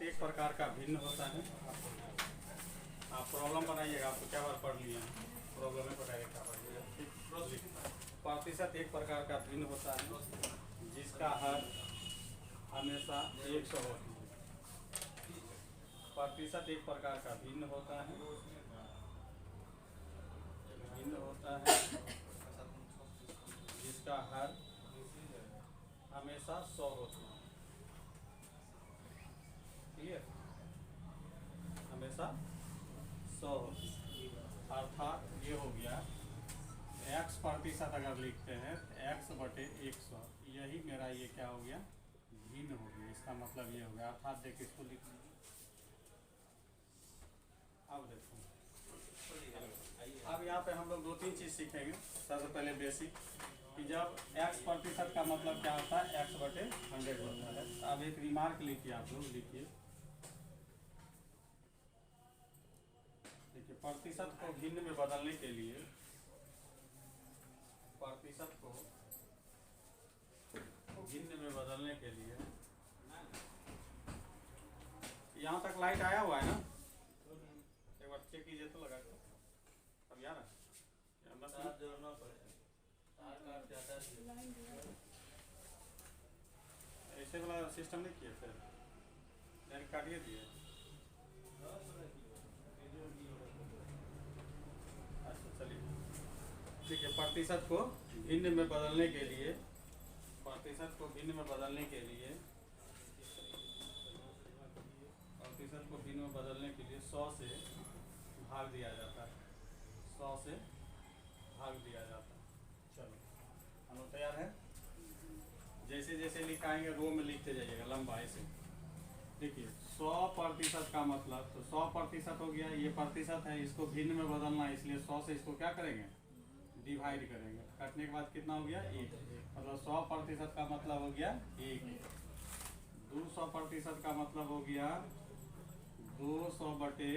प्रत्येक प्रकार का भिन्न होता है। आप प्रॉब्लम बनाइएगा, आपको क्या बार पढ़ लिए हैं, प्रॉब्लम में बताइए क्या पढ़िएगा। प्रतिशत एक प्रकार का भिन्न होता है जिसका हर हमेशा 100 होती है। प्रतिशत एक प्रकार का भिन्न होता है जिसका हर हमेशा 100 होती है। क्लियर? हमेशा 100 होती है, अर्थात ये हो गया x प्रतिशत अगर लिखते हैं x बटे 100, यही मेरा ये क्या हो गया, भिन्न हो गया। इसका मतलब ये हो गया, अर्थात देखिए इसको लिख लीजिए। अब देखो, अब यहाँ पे हम लोग 2-3 चीज़ सीखेंगे। सबसे पहले बेसिक कि जब x प्रतिशत का मतलब क्या होता है, x बटे 100 होता है। अब एक रिमार्क लिखिए, आप लोग लिखिए, देखिए प्रतिशत को भिन्न में बदलने के लिए, प्रतिशत को भिन्न में बदलने के लिए, यहाँ तक लाइट आया हुआ है ना, एक बार चेक कीजिए तो लगा के। अब यार जोड़ना पड़ेगा, ऐसे वाला सिस्टम नहीं किए थे, यानी काटिए दिए। अच्छा चलिए ठीक है। प्रतिशत को भिन्न में बदलने के लिए, प्रतिशत को भिन्न में बदलने के लिए, प्रतिशत को भिन्न में बदलने के लिए 100 से भाग दिया जाता है, 100 से भाग दिया जाता है। चलो हम लोग तैयार हैं। जैसे जैसे लिखाएंगे रो में लिखते जाइएगा लंबाई से। देखिए 100% का मतलब, तो 100% हो गया, ये प्रतिशत है, इसको भिन्न में बदलना है, इसलिए 100 से इसको क्या करेंगे, डिवाइड करेंगे। काटने के बाद कितना हो गया, 1। मतलब 100% का मतलब हो गया 1। 200% का मतलब हो गया 200 बटे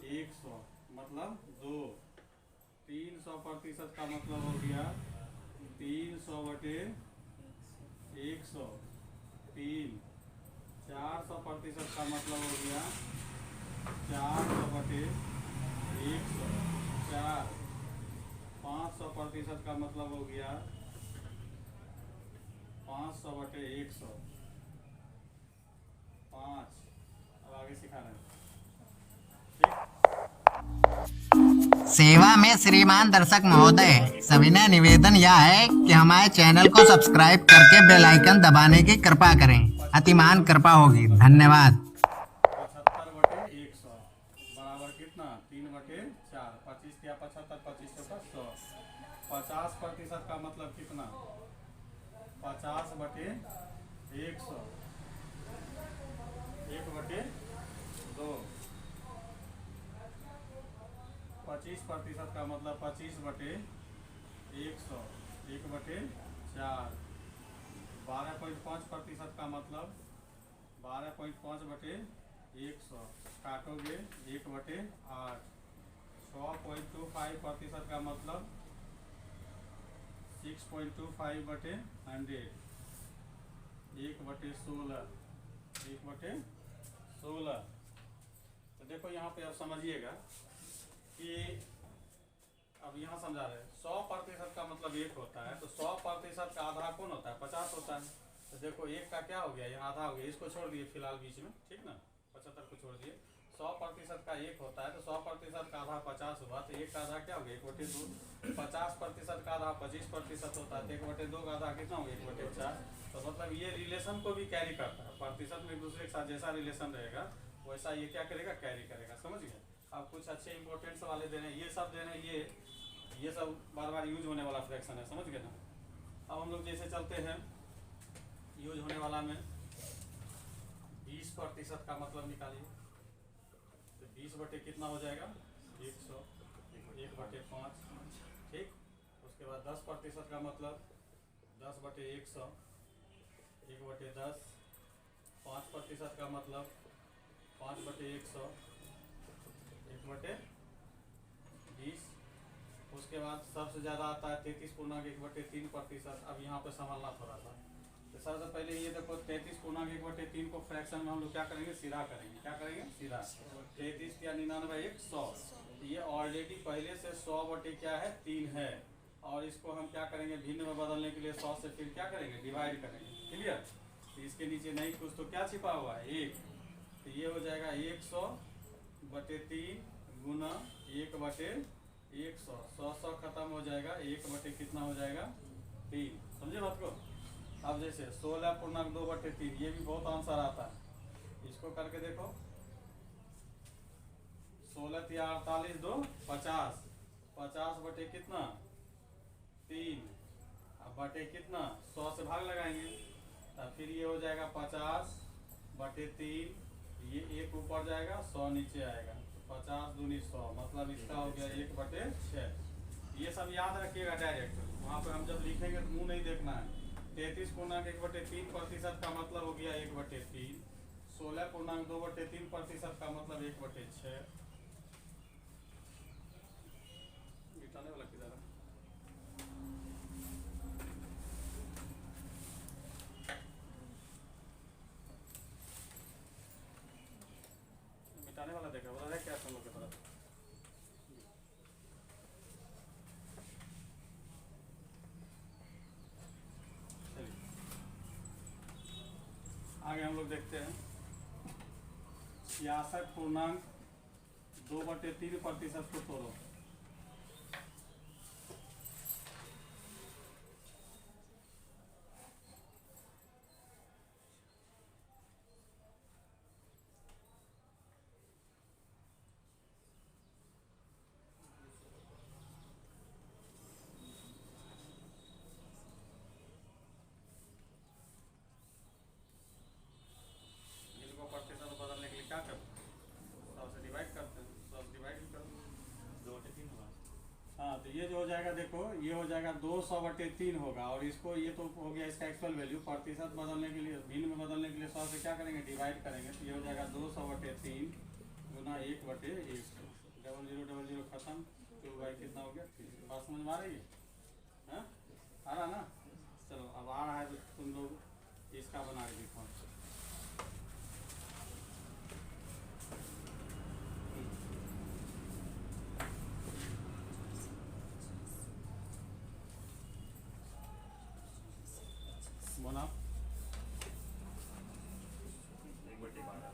100 मतलब 2। 300% का मतलब हो गया 300 बटे 100 3। 400% का मतलब हो गया 400 बटे 100 4। 500% का मतलब हो गया 500 बटे 100 5। अब आगे सिखा रहे हैं। सेवा में श्रीमान दर्शक महोदय, सविनय निवेदन यह है कि हमारे चैनल को सब्सक्राइब करके बेल आइकन दबाने की कृपा करें। अतिमान कृपा होगी। धन्यवाद। 75 बटे 100 बराबर कितना, 3 बटे 4। 25 क्या 75, 25 के ऊपर 100। 50% का मतलब कितना, 50 बटे 100, 1 बटे 2। 25% का मतलब 25 बटे 100, 1 बटे 4। 12.5% का मतलब 12.5 बटे 100, काटोगे 1 बटे 8। 6.25% का मतलब 6.25 बटे 100, 1 बटे 16, 1 बटे 16। तो देखो यहाँ पे अब समझिएगा कि अब यहाँ समझा रहे 100% का मतलब 1 होता है, तो 100% का आधा कौन होता है, 50 होता है। तो देखो 1 का क्या हो गया, यहाँ आधा हो गया, इसको छोड़ दिए फिलहाल बीच में, ठीक ना, 75 को छोड़ दिए। 100% का 1 होता है, तो 100% का आधा 50 हुआ, तो 1 का आधा क्या हो गया, 1 बटे 2। 50% का आधा 25% होता है, तो 1 बटे 2 का आधा कितना हो गया, 1 बटे 4। तो मतलब ये रिलेशन को भी कैरी करता है, प्रतिशत में एक दूसरे के साथ जैसा रिलेशन रहेगा वैसा ये क्या करेगा, कैरी करेगा। समझ गए? अब कुछ अच्छे इंपॉर्टेंट्स वाले देने, ये सब देने, ये सब बार बार यूज होने वाला फ्रैक्शन है, समझ गए ना। अब हम लोग जैसे चलते हैं यूज होने वाला में, 20% का मतलब निकालिए, तो 20 बटे कितना हो जाएगा, 100, 1 बटे 5, ठीक। उसके बाद 10% का मतलब 10 बटे 100, 1 बटे 10। 5% का मतलब 5 बटे 100, 1 बटे 20। उसके बाद सबसे ज़्यादा आता है 33 पूर्णांक 1/3%। अब यहाँ पे संभालना थोड़ा सा, तो सबसे पहले ये देखो 33/1/3 को फ्रैक्शन में हम लोग क्या करेंगे, सीधा करेंगे। क्या करेंगे, सीधा। 33 या 99 1 100। ये ऑलरेडी पहले से 100/3 है, और इसको हम क्या करेंगे, भिन्न में बदलने के लिए 100 से फिर क्या करेंगे, डिवाइड करेंगे। क्लियर। तो इसके नीचे नहीं कुछ तो क्या छिपा हुआ है, 1। तो ये हो जाएगा 100/3 गुना 1/100। 100 खत्म हो जाएगा, 1 कितना हो जाएगा, 3। समझे बात को। अब जैसे 16.2/3, ये भी बहुत आंसर आता है, इसको करके देखो। 16 या 48 2 50, 50 कितना 3, अब बटे कितना 100 से भाग लगाएंगे, तब फिर ये हो जाएगा 50/3। ये 1 ऊपर जाएगा, 100 नीचे आएगा, तो 50 दूनी 100, मतलब इसका हो गया 1/6। ये सब याद रखिएगा डायरेक्ट, वहाँ पे हम जब लिखेंगे तो मुँह नहीं देखना है। 33.1/3% का मतलब हो गया 1/3। 16.2/3% का मतलब 1/6। मिटाने वाला किधर है? मिटाने वाला देखा बोला है क्या तुम लोग की तरफ? आगे हम लोग देखते हैं 66.2/3% को तोड़ो। बदलने के लिए क्या करते हैं, 100 से डिवाइड करते हैं, 100 से डिवाइड भी करो, 2/3 होगा। हाँ, तो ये जो हो जाएगा देखो, ये हो जाएगा 200/3 होगा, और इसको ये तो हो गया इसका एक्चुअल वैल्यू। प्रतिशत बदलने के लिए, भिन्न में बदलने के लिए 100 से क्या करेंगे, डिवाइड करेंगे। तो ये हो जाएगा 200/3 गुना 1/100। 0000 खत्म, 2 कितना हो गया 3। बात समझ में आ रही है? हाँ, आ रहा ना। चलो अब आ रहा है तो तुम लोग इसका बना के दिखाओ। बना 1/12।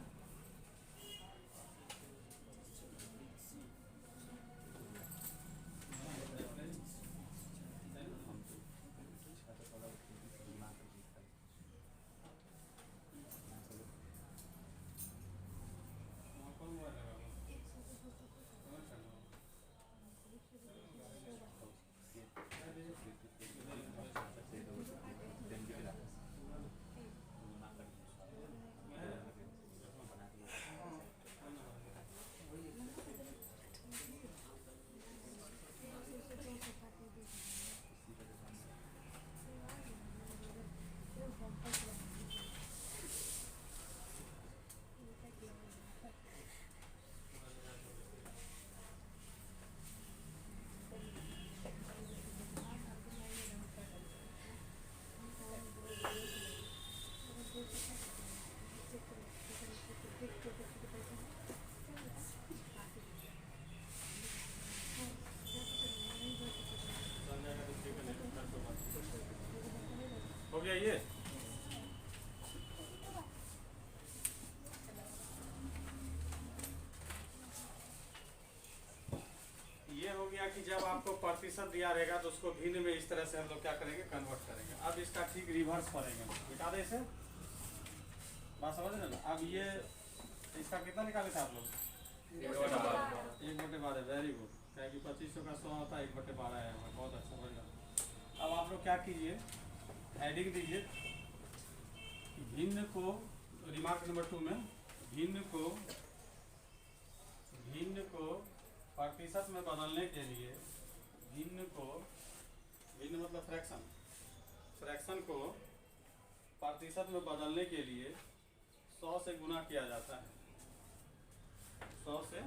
हो गया ये। हो गया कि जब आपको प्रतिशत दिया रहेगा तो उसको भिन्न में इस तरह से हम लोग क्या करेंगे, कन्वर्ट करेंगे। अब इसका ठीक रिवर्स करेंगे, मिटा दे इसे, बात समझ रहे ना। अब ये इसका कितना निकाले थे आप लोग? 1/12। वेरी गुड, क्या कि 2500 का 100 होता है, 1/12 है। बहुत अच्छा, बढ़िया। अब आप लोग क्या कीजिए, हेडिंग दीजिए भिन्न को, रिमार्क नंबर 2 में भिन्न को प्रतिशत में बदलने के लिए, भिन्न मतलब फ्रैक्शन को प्रतिशत में बदलने के लिए 100 से गुना किया जाता है, 100 से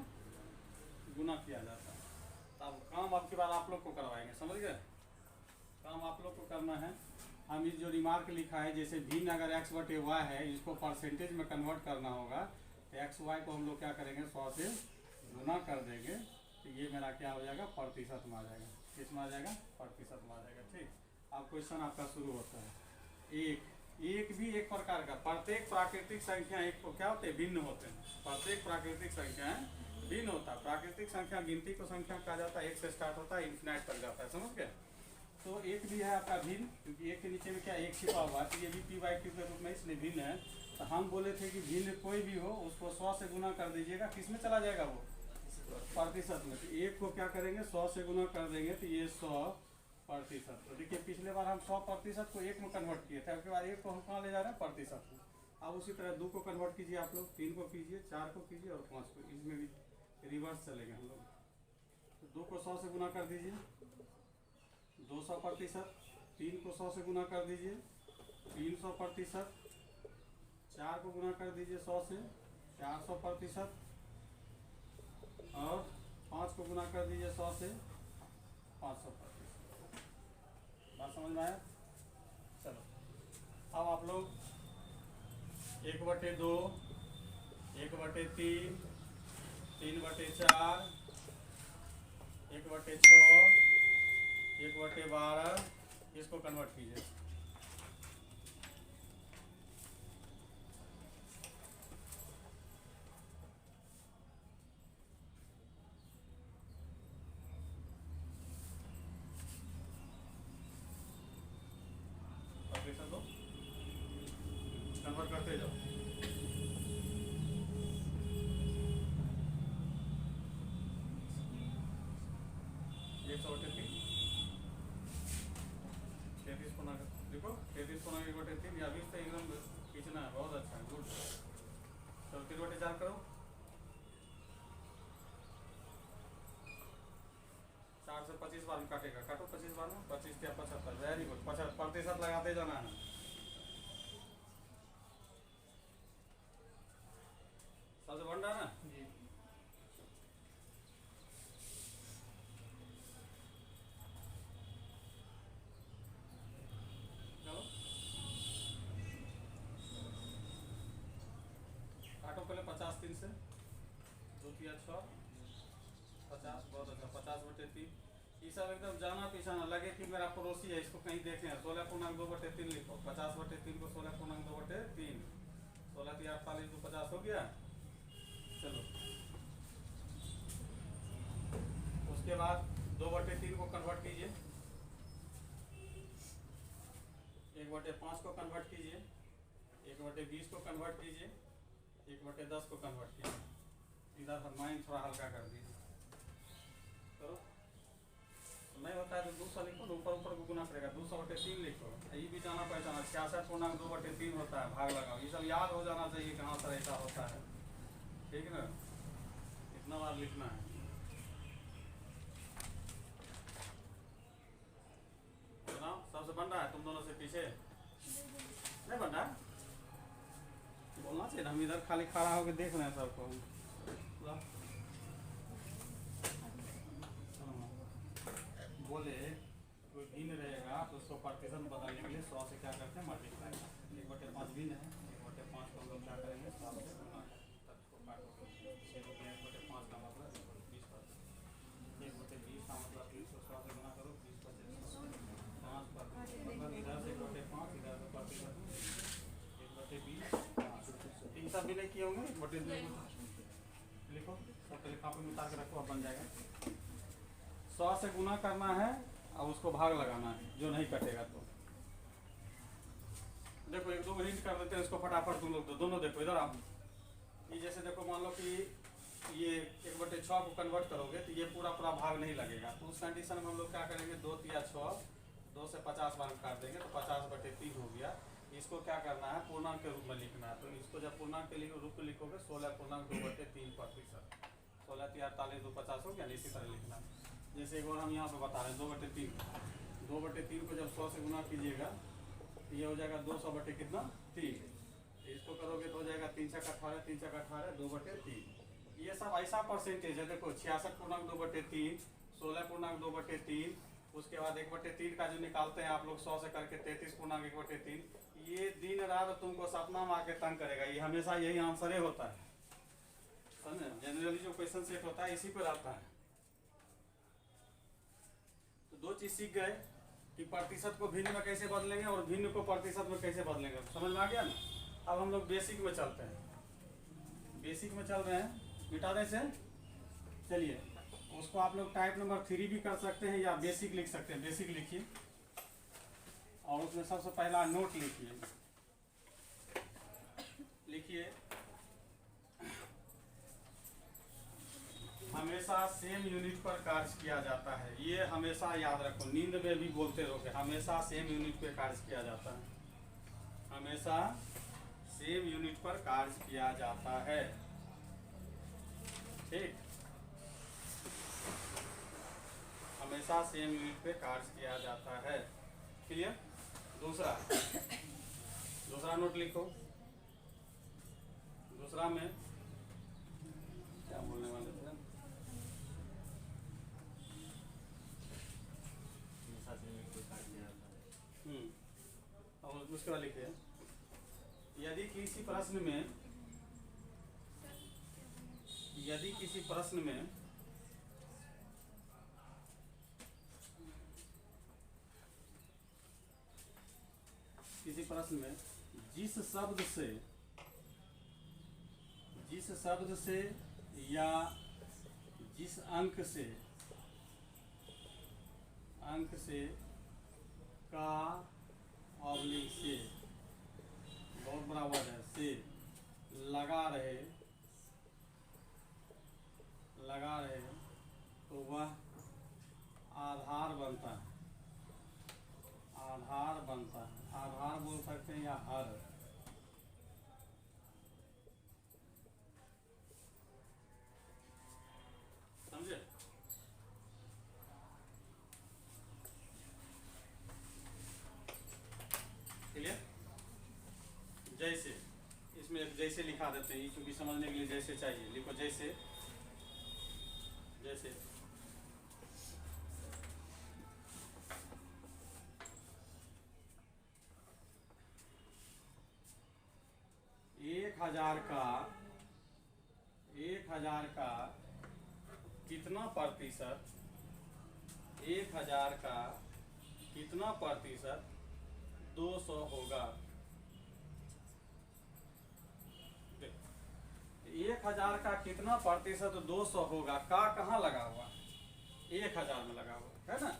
गुना किया जाता है। तो अब काम आपकी बात आप लोग को करवाएंगे, समझ गए? काम आप लोग को करना है। हम इस जो रिमार्क लिखा है, जैसे भिन्न अगर x बटे वाई है, इसको परसेंटेज में कन्वर्ट करना होगा, तो एक्स वाई को हम लोग क्या करेंगे, 100 से गुना कर देंगे, तो ये मेरा क्या हो जाएगा, प्रतिशत में आ जाएगा। किस में आ जाएगा, प्रतिशत में आ जाएगा। ठीक, अब क्वेश्चन आपका शुरू होता है। एक भी एक प्रकार का, प्रत्येक प्राकृतिक संख्या एक को क्या होते हैं, भिन्न होते हैं। प्रत्येक प्राकृतिक संख्या भिन्न होता है। प्राकृतिक संख्या गिनती को संख्या कहा जाता है, एक से स्टार्ट होता है, इन्फिनाइट तक जाता है, समझ गए। तो एक भी है आपका भिन्न, क्योंकि एक के नीचे में क्या एक छिपा हुआ है, तो ये भी पी बाई क्यू के रूप में इसलिए भिन्न है। तो हम बोले थे कि भिन्न कोई भी हो उसको 100 से गुना कर दीजिएगा, किस में चला जाएगा वो, प्रतिशत में। तो एक को क्या करेंगे, 100 से गुना कर देंगे, तो ये 100%। तो देखिए पिछले बार हम 100% को एक में कन्वर्ट किए थे, उसके बाद एक को हम कहाँ ले जा रहे हैं, प्रतिशत में। अब उसी तरह 2 को कन्वर्ट कीजिए आप लोग, 3 को कीजिए, 4 को कीजिए और 5 को, इसमें भी रिवर्स चलेंगे हम लोग। तो 2 को 100 से गुना कर दीजिए, 200%। 3 को 100 से गुना कर दीजिए, 300%। 4 को गुना कर दीजिए 100 से, 400%। और 5 को गुना कर दीजिए 100 से, 500%। बात समझ में आया। चलो अब आप लोग 1/2, 1/3, 3/4, 1/6, 1/12 इसको कन्वर्ट कीजिए। कन्वर्ट करते जाओ। देखो 33 को 1/3 या 20 एकदम खींचना है, बहुत अच्छा है, गुड। चलो 3/4 करो, 4 से 25 बार में काटेगा, काटो 25 बार में, 25 या 75, वेरी गुड। 50% लगाते जाना है। सबसे बन रहा है ना जी। चलो काटो पहले 50 3 से, 2 3 6, 50, बहुत अच्छा। 50/3 ये सब एकदम जाना पीछाना लगे कि मेरा पड़ोसी है, इसको कहीं देखें। 16.2/3 लिखो, 50/3 को 16.2/3, 16 3 48 2 50 हो गया। चलो उसके बाद 2/3 को कन्वर्ट कीजिए, 1/5 को कन्वर्ट कीजिए, 1/20 को कन्वर्ट कीजिए, 1/10 को कन्वर्ट कीजिए। इधर माइंड थोड़ा हल्का कर दीजिए, करो। नहीं होता है तो 200 लिखो, तो ऊपर ऊपर को गुना करेगा, 200/3 लिखो। ये भी जाना पहचाना 66.2/3 होता है, भाग लगाओ। ये सब याद हो जाना चाहिए कहाँ पर ऐसा होता है, ठीक है ना। इतना बार लिखना है। सुनाओ, सबसे बन रहा है, तुम दोनों से पीछे नहीं बन रहा है, बोलना चाहिए। हम इधर खाली खड़ा होकर देख रहे हैं सबको। बोले कोई भिन्न रहेगा तो उसको प्रतिशत बदलने के लिए 100 से क्या करते हैं, मल्टीप्लाई। 1/5 भिन्न है, 1/5 को हम लोग क्या करेंगे, 100 से गुना तक को काटो। 1/5 का मतलब 20%, 1/20 का मतलब 300 से गुना करो, 20% 5%, मतलब इधर से 1/5, इधर से प्रतिशत 1/20। इन सब भी नहीं किए होंगे, 1/2 लिखो, सब पहले कापी में उतार के रखो, अब बन जाएगा। 100 से गुना करना है और उसको भाग लगाना है, जो नहीं कटेगा तो। देखो 1 2 हिंट कर देते हैं इसको फटाफट तुम लोग, तो दोनों देखो इधर आओ। ये जैसे देखो मान लो कि ये 1/6 को कन्वर्ट करोगे तो ये पूरा पूरा भाग नहीं लगेगा, तो उस कंडीशन में हम लोग क्या करेंगे, 2 3 6, 2 से 50 बार में काट देंगे, तो 50/3 हो गया। इसको क्या करना है, पूर्णांक के रूप में लिखना है। तो इसको जब पूर्णांक के रूप में लिखोगे 16.2/3%, 16 3 48 2 50 हो गया। इसी तरह लिखना है, जैसे एक बार हम यहाँ पे बता रहे हैं 2/3, 2/3 को जब 100 से गुना कीजिएगा तो ये हो जाएगा 200 कितना 3। इसको करोगे तो हो जाएगा 3 छक 18, 3 छक 18, 2/3। ये सब ऐसा परसेंटेज है, देखो 66.2/3, 16.2/3, उसके बाद 1/3 का जो निकालते हैं आप लोग 100 से करके 33 पूर्णांक 1/3, ये दिन रात तुमको सपना में आके तंग करेगा। ये हमेशा यही आंसर ही होता है, समझे। जनरली जो क्वेश्चन सेट होता है इसी पर आता है। तो दो चीज सीख गए कि प्रतिशत को भिन्न में कैसे बदलेंगे और भिन्न को प्रतिशत में कैसे बदलेंगे, समझ में आ गया ना। अब हम लोग बेसिक में चलते हैं, बेसिक में चल रहे हैं, मिटाने से चलिए। उसको आप लोग टाइप नंबर 3 भी कर सकते हैं या बेसिक लिख सकते हैं। बेसिक लिखिए और उसमें सबसे पहला नोट लिखिए। लिखिए हमेशा सेम यूनिट पर कार्य किया जाता है। ये हमेशा याद रखो, नींद में भी बोलते रहोगे, हमेशा सेम यूनिट पर कार्य किया जाता है। हमेशा सेम यूनिट पर कार्य किया जाता है, ठीक। हमेशा सेम यूनिट पे कार्य किया जाता है, क्लियर। दूसरा नोट लिखो। दूसरा में क्या बोलने वाले थे, हमेशा से यूनिट पे कार्य किया जाता है। और उसके बाद लिखिए यदि किसी प्रश्न में जिस शब्द से या जिस अंक से का ऑब्लिक से, बहुत बड़ा वर्ड है, से लगा रहे तो वह आधार बनता है। आधार बोल सकते हैं या हर। समझे। क्लियर। जैसे इसमें जैसे लिखा देते हैं क्योंकि समझने के लिए जैसे चाहिए। लिखो जैसे जैसे 1000 का कितना प्रतिशत, 1000 का कितना प्रतिशत 200 होगा। 1000 का कितना प्रतिशत 200 होगा, का कहाँ लगा हुआ, 1000 में लगा हुआ है ना।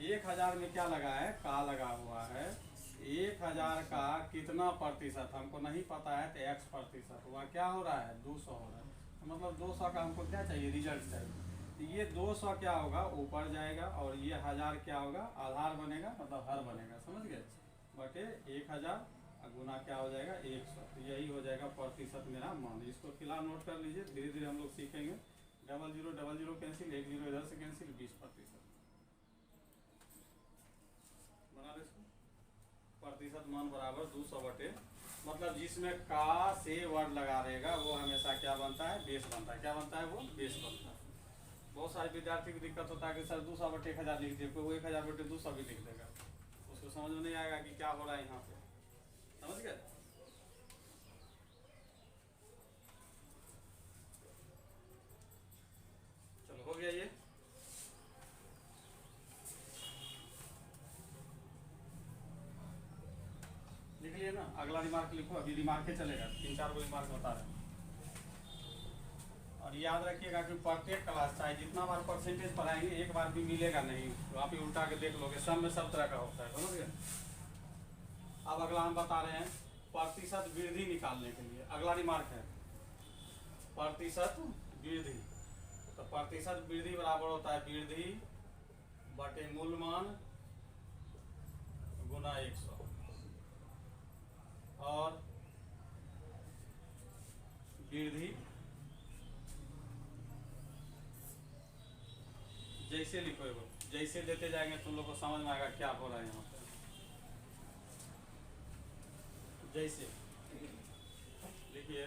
1000 में क्या लगा है, का लगा हुआ है। 1000 का कितना प्रतिशत हमको नहीं पता है तो x प्रतिशत हुआ, क्या हो रहा है 200 हो रहा है। मतलब 200 का हमको क्या चाहिए, रिजल्ट चाहिए। तो ये 200 क्या होगा, ऊपर जाएगा और ये 1000 क्या होगा, आधार बनेगा, मतलब हर बनेगा, समझ गए। बटे 1000 गुना क्या हो जाएगा 100। तो यही हो जाएगा प्रतिशत मेरा मान। इसको फिलहाल नोट कर लीजिए, धीरे धीरे हम लोग सीखेंगे। 00 कैंसिल, 10 इधर से कैंसिल, 20% बना दे इसको। प्रतिशत मान बराबर 200 बटे, मतलब जिसमें का से वर्ड लगा रहेगा वो हमेशा क्या बनता है, बेस बनता है। क्या बनता है, वो बेस बनता है। बहुत सारे विद्यार्थी को दिक्कत होता है कि सर 200 बटे 1000 लिख दिए, कोई वो 1000 बटे 200 भी लिख देगा, उसको समझ में नहीं आएगा कि क्या हो रहा है यहाँ पे, समझ गए। चलो हो गया ये। लिख लिए ना। अगला रिमार्क लिखो, अभी रिमार्क चलेगा, 3-4 गो रिमार्क बता रहे हैं। और याद रखिएगा कि प्रत्येक क्लास चाहे जितना बार परसेंटेज पढ़ाएंगे एक बार भी मिलेगा नहीं, तो आप ही उल्टा के देख लोगे, सब में सब तरह का होता है, समझ गए। अब अगला हम बता रहे हैं प्रतिशत वृद्धि निकालने के लिए। अगला रिमार्क है प्रतिशत वृद्धि। तो प्रतिशत वृद्धि बराबर होता है वृद्धि बटे मूलमान गुना 100। और वृद्धि जैसे लिखो, जैसे देते जाएंगे तुम लोग को समझ में आएगा क्या हो रहा है यहाँ पे। जैसे लिखिए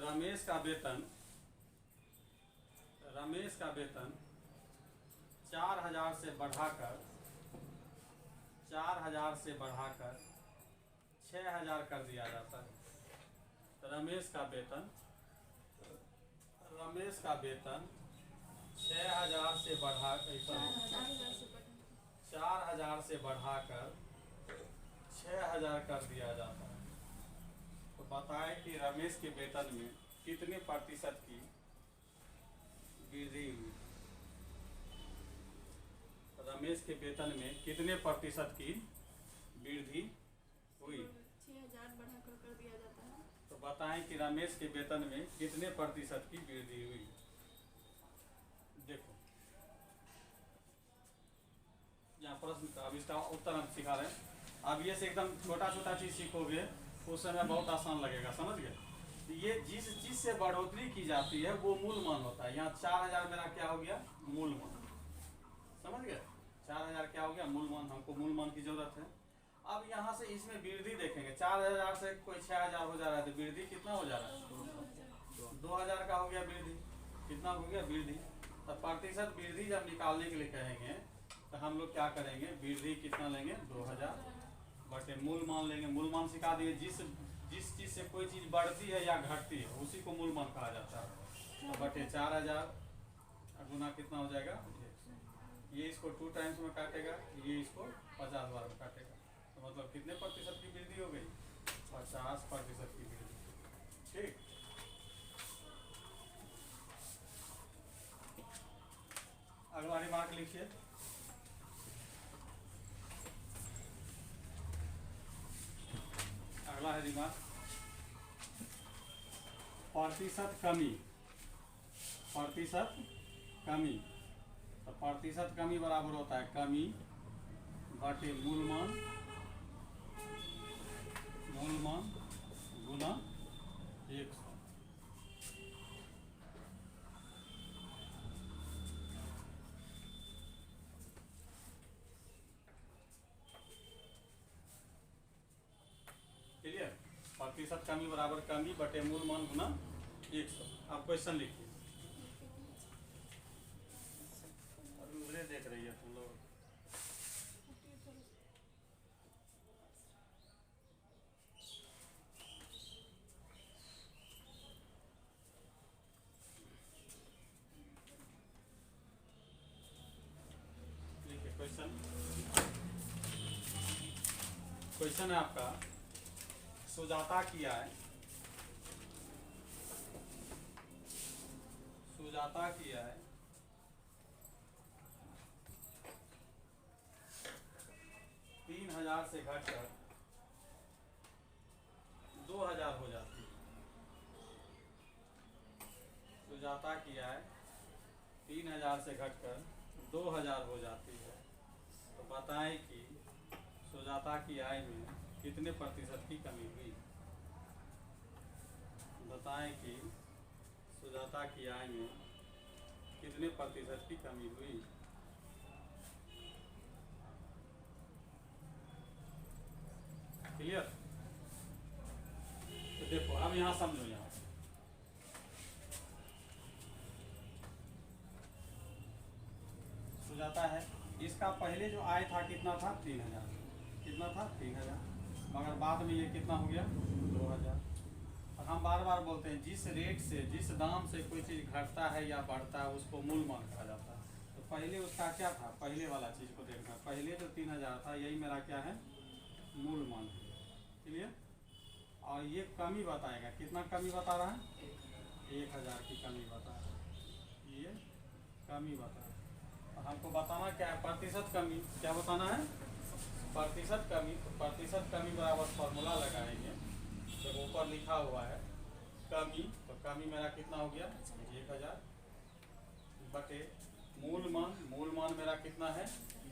रमेश का वेतन रमेश का वेतन 4,000 से बढ़ाकर 6,000 कर दिया जाता है। तो रमेश का वेतन 6,000 से बढ़ाकर 4,000 से बढ़ाकर 6,000 कर दिया जाता है। तो बताएं कि रमेश के वेतन में कितने प्रतिशत की वृद्धि हुई। रमेश के वेतन में कितने प्रतिशत की वृद्धि हुई। 6,000 बढ़ाकर कर दिया जाता है। तो बताएं कि रमेश के वेतन में कितने प्रतिशत की वृद्धि हुई। देखो यहाँ प्रश्न का अब इसका उत्तर हम सिखा रहे हैं। अब ये से एकदम छोटा छोटा चीज सीखोगे उस समय बहुत आसान लगेगा, समझ गए। तो ये जिस चीज से बढ़ोतरी की जाती है वो मूल मान होता है। यहाँ 4,000 मेरा क्या हो गया, मूल मान, समझ गए। 4,000 क्या हो गया, मूल मान। हमको मूल मान की जरूरत है। अब यहाँ से इसमें वृद्धि देखेंगे। 4,000 से कोई 6,000 हो जा रहा है तो वृद्धि कितना हो जा रहा है, 2,000 का हो गया वृद्धि। कितना हो गया वृद्धि। तो प्रतिशत वृद्धि जब निकालने के लिए कहेंगे तो हम लोग क्या करेंगे, वृद्धि कितना लेंगे, 2,000 बटे मूल मान लेंगे। मूल मान सिखा दिए, जिस चीज से कोई चीज बढ़ती है या घटती है उसी को मूल मान कहा जाता है। तो बटे 4,000 गुना कितना हो जाएगा, ये इसको 2 टाइम्स में काटेगा, ये इसको 50 बार में काटेगा। तो मतलब कितने प्रतिशत की वृद्धि हो गई, 50% की वृद्धि। ठीक, अगला रिमार्क लिखिए। अगला है रिमार्क, प्रतिशत कमी। प्रतिशत कमी, तो प्रतिशत कमी बराबर होता है कमी बटे मूल मान गुना 100। क्लियर। प्रतिशत कमी बराबर कमी बटे मूल मान गुना 100। आप क्वेश्चन लिखिए। दूसरे देख रही है तुम लोग। लिखिए क्वेश्चन है आपका, सुजाता की आय 3,000 से घटकर 2,000 हो जाती है। सुजाता की आय 3,000 से घटकर 2,000 हो जाती है। तो बताएं कि सुजाता की आय में कितने प्रतिशत की कमी हुई। बताएं कि सुजाता की आय में कितने प्रतिशत की कमी हुई। क्लियर। तो देखो अब यहाँ समझो, यहाँ सुजाता है, इसका पहले जो आय था कितना था, 3,000। कितना था, 3,000। मगर बाद में ये कितना हो गया, 2,000। और हम बार बार बोलते हैं जिस रेट से, जिस दाम से कोई चीज़ घटता है या बढ़ता है उसको मूल मान कहा जाता है। तो पहले उसका क्या था, पहले वाला चीज़ को देखना। पहले जो 3,000 था यही मेरा क्या है, मूल मान है। क्लियर। और ये कमी बताएगा, कितना कमी बता रहा है, 1,000 की कमी बता रहा है। ये कमी बता रहा है। और हमको बताना क्या है, प्रतिशत कमी। क्या बताना है, प्रतिशत कमी। तो प्रतिशत कमी बराबर फॉर्मूला लगाएंगे। जब ऊपर लिखा हुआ है कमी, तो कमी मेरा कितना हो गया, 1,000 बटे मूल मान मेरा कितना है,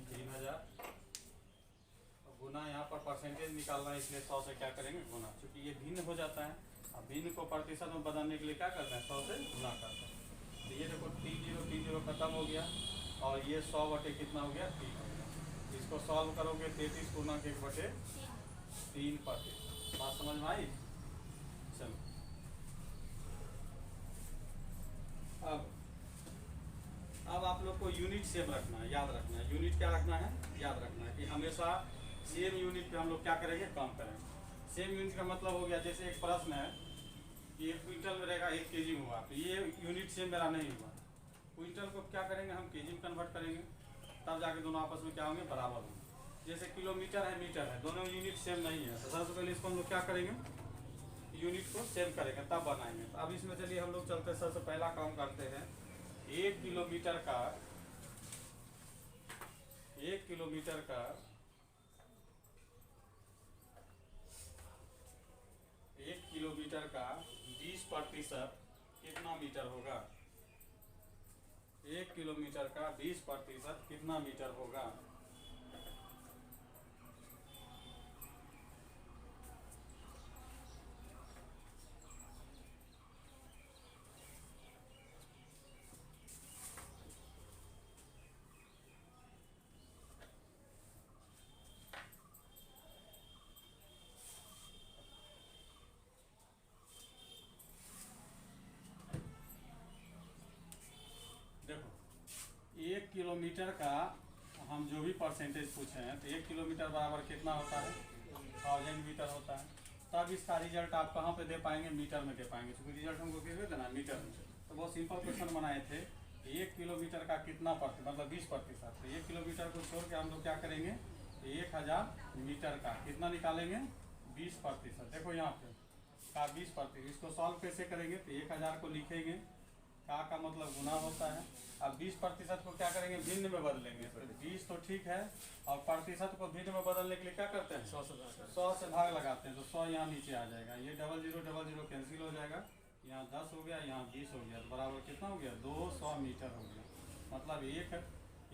3,000। गुना, यहाँ पर परसेंटेज निकालना है इसलिए 100 से क्या करेंगे, गुना। क्योंकि ये भिन्न हो जाता है। अब भिन्न को प्रतिशत में बदलने के लिए क्या करना है, 100 से गुना करना है। तो ये देखो 30 खत्म हो गया और ये 100 बटे कितना हो गया, 3 हो गया। इसको सॉल्व करोगे 33 गुना 1 बटे 3 पाते। बात समझ में आई। चलो अब यूनिट सेम रखना है, याद रखना है। यूनिट क्या रखना है, याद रखना है कि हमेशा सेम यूनिट पे हम लोग क्या करेंगे, काम करेंगे। सेम यूनिट का मतलब हो गया, जैसे एक प्रश्न है कि 1 क्विंटल में रहेगा 1 केजी में हुआ, तो ये यूनिट सेम मेरा नहीं हुआ। क्विंटल को क्या करेंगे हम, केजी में कन्वर्ट करेंगे, तब जाके दोनों आपस में क्या होंगे, बराबर होंगे। जैसे किलोमीटर है, मीटर है, दोनों यूनिट सेम नहीं है, तो सबसे पहले इसको हम लोग क्या करेंगे, यूनिट को सेम करेंगे तब बनाएंगे। तो अब इसमें चलिए हम लोग चलते, सबसे पहला काम करते हैं। 1 किलोमीटर का 1 किलोमीटर का 1 किलोमीटर का 20% कितना मीटर होगा। 1 किलोमीटर का 20% कितना मीटर होगा। देखो 1 किलोमीटर का हम जो भी परसेंटेज पूछे हैं, तो 1 किलोमीटर बराबर कितना होता है, 1000 मीटर होता है। तब इसका रिजल्ट आप कहाँ पे दे पाएंगे, मीटर में दे पाएंगे, क्योंकि रिजल्ट हमको किस में देना है, मीटर में। तो बहुत सिंपल क्वेश्चन बनाए थे, 1 किलोमीटर का कितना मतलब 20%। तो 1 किलोमीटर को छोड़ के हम लोग क्या करेंगे, 1000 मीटर का कितना निकालेंगे, 20%। देखो यहाँ पे का 20%, इसको सॉल्व कैसे करेंगे, तो 1000 को लिखेंगे, का मतलब गुना होता है। अब 20% को क्या करेंगे, भिन्न में बदलेंगे। तो 20 तो ठीक है, और प्रतिशत को भिन्न में बदलने के लिए क्या करते हैं, 100 से भाग लगाते हैं, तो 100 यहाँ नीचे आ जाएगा। ये 0000 कैंसिल हो जाएगा, यहाँ 10 हो गया, यहाँ 20 हो गया, तो बराबर कितना हो गया, 200 मीटर हो गया। मतलब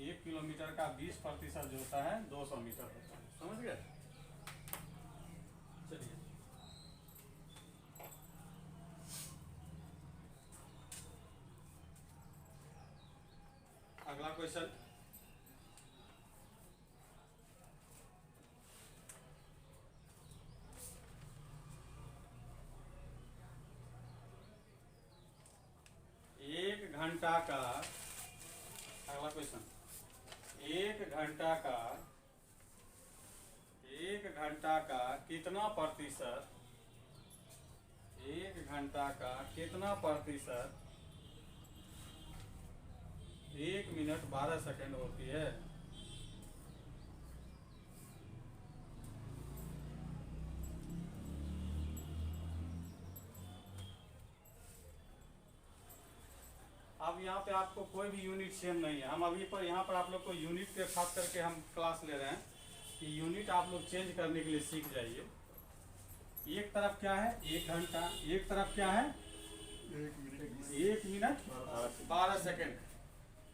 1 किलोमीटर का 20% जो होता है 200 मीटर होता है। समझ गए। चलिए अगला क्वेश्चन। एक घंटा का, अगला क्वेश्चन, 1 घंटा का कितना प्रतिशत, 1 घंटा का कितना प्रतिशत 1 मिनट 12 सेकंड होती है। अब यहाँ पे आपको कोई भी यूनिट सेम नहीं है। हम अभी पर यहाँ पर आप लोग को यूनिट के खास करके हम क्लास ले रहे हैं कि यूनिट आप लोग चेंज करने के लिए सीख जाइए। एक तरफ क्या है, 1 घंटा, एक तरफ क्या है, 1 मिनट 12 सेकंड।